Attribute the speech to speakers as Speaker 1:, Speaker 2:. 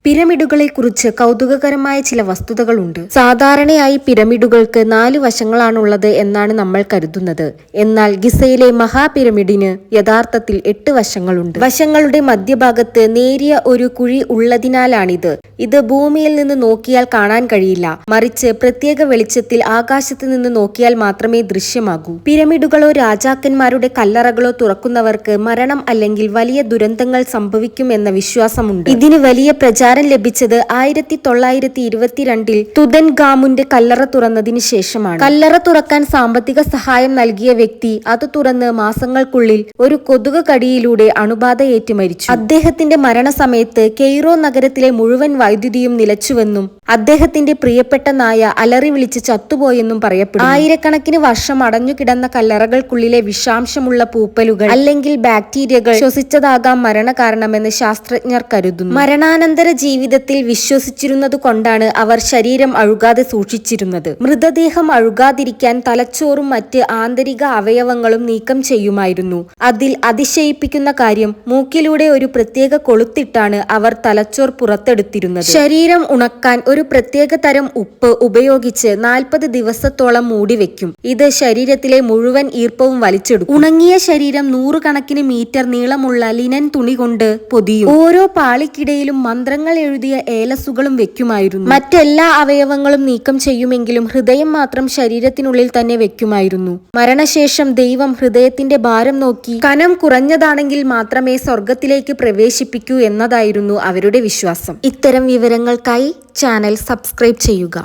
Speaker 1: പിരമിഡുകളെക്കുറിച്ച് കൗതുകകരമായ ചില വസ്തുതകളുണ്ട്. സാധാരണയായി പിരമിഡുകൾക്ക് 4 വശങ്ങളാണുള്ളത് എന്നാണ് നമ്മൾ കരുതുന്നത്. എന്നാൽ ഗിസയിലെ മഹാപിരമിഡിന് യഥാർത്ഥത്തിൽ 8 വശങ്ങളുണ്ട്. വശങ്ങളുടെ മധ്യഭാഗത്ത് നേരിയ ഒരു കുഴി ഉള്ളതിനാലാണിത്. ഇത് ഭൂമിയിൽ നിന്ന് നോക്കിയാൽ കാണാൻ കഴിയില്ല, മറിച്ച് പ്രത്യേക വെളിച്ചത്തിൽ ആകാശത്ത് നിന്ന് നോക്കിയാൽ മാത്രമേ ദൃശ്യമാകൂ. പിരമിഡുകളോ രാജാക്കന്മാരുടെ കല്ലറകളോ തുറക്കുന്നവർക്ക് മരണം അല്ലെങ്കിൽ വലിയ ദുരന്തങ്ങൾ സംഭവിക്കും എന്ന വിശ്വാസമുണ്ട്. ഇതിന് വലിയ പ്രചാരം ലഭിച്ചത് 1922 തുതൻഖാമുന്റെ കല്ലറ തുറന്നതിന് ശേഷമാണ്. കല്ലറ തുറക്കാൻ സാമ്പത്തിക സഹായം നൽകിയ വ്യക്തി അത് തുറന്ന് മാസങ്ങൾക്കുള്ളിൽ ഒരു കൊതുക് കടിയിലൂടെ അണുബാധയേറ്റ് മരിച്ചു. അദ്ദേഹത്തിന്റെ മരണസമയത്ത് കെയ്റോ നഗരത്തിലെ മുഴുവൻ വൈദ്യുതിയും നിലച്ചുവെന്നും അദ്ദേഹത്തിന്റെ പ്രിയപ്പെട്ട നായ അലറി വിളിച്ച് ചത്തുപോയെന്നും പറയപ്പെടുന്നു. ആയിരക്കണക്കിന് വർഷം അടഞ്ഞുകിടന്ന കല്ലറകൾക്കുള്ളിലെ വിഷാംശമുള്ള പൂപ്പലുകൾ അല്ലെങ്കിൽ ബാക്ടീരിയകൾ ശ്വസിച്ചതാകാം മരണകാരണമെന്ന് ശാസ്ത്രജ്ഞർ കരുതുന്നു. മരണാനന്തര ജീവിതത്തിൽ വിശ്വസിച്ചിരുന്നത് കൊണ്ടാണ് അവർ ശരീരം അഴുകാതെ സൂക്ഷിച്ചിരുന്നത്. മൃതദേഹം അഴുകാതിരിക്കാൻ തലച്ചോറും മറ്റ് ആന്തരിക അവയവങ്ങളും നീക്കം ചെയ്യുമായിരുന്നു. അതിൽ അതിശയിപ്പിക്കുന്ന കാര്യം, മൂക്കിലൂടെ ഒരു പ്രത്യേക കൊളുത്തിട്ടാണ് അവർ തലച്ചോർ പുറത്തെടുത്തിരുന്നത്. ശരീരം ഉണക്കാൻ ഒരു പ്രത്യേക തരം ഉപ്പ് ഉപയോഗിച്ച് 40 ദിവസത്തോളം മൂടിവെക്കും. ഇത് ശരീരത്തിലെ മുഴുവൻ ഈർപ്പവും വലിച്ചെടുക്കും. ഉണങ്ങിയ ശരീരം 100 കണക്കിന് മീറ്റർ നീളമുള്ള ലിനൻ തുണി കൊണ്ട് പൊതിയും. ഓരോ പാളിക്കിടയിലും മന്ത്രങ്ങൾ എഴുതിയ ഏലസുകളും വെക്കുമായിരുന്നു. മറ്റെല്ലാ അവയവങ്ങളും നീക്കം ചെയ്യുമെങ്കിലും ഹൃദയം മാത്രം ശരീരത്തിനുള്ളിൽ തന്നെ വെക്കുമായിരുന്നു. മരണശേഷം ദൈവം ഹൃദയത്തിന്റെ ഭാരം നോക്കി കനം കുറഞ്ഞതാണെങ്കിൽ മാത്രമേ സ്വർഗത്തിലേക്ക് പ്രവേശിപ്പിക്കൂ എന്നതായിരുന്നു അവരുടെ വിശ്വാസം. ഇത്തരം വിവരങ്ങൾക്കായി ചാനൽ സബ്സ്ക്രൈബ് ചെയ്യുക.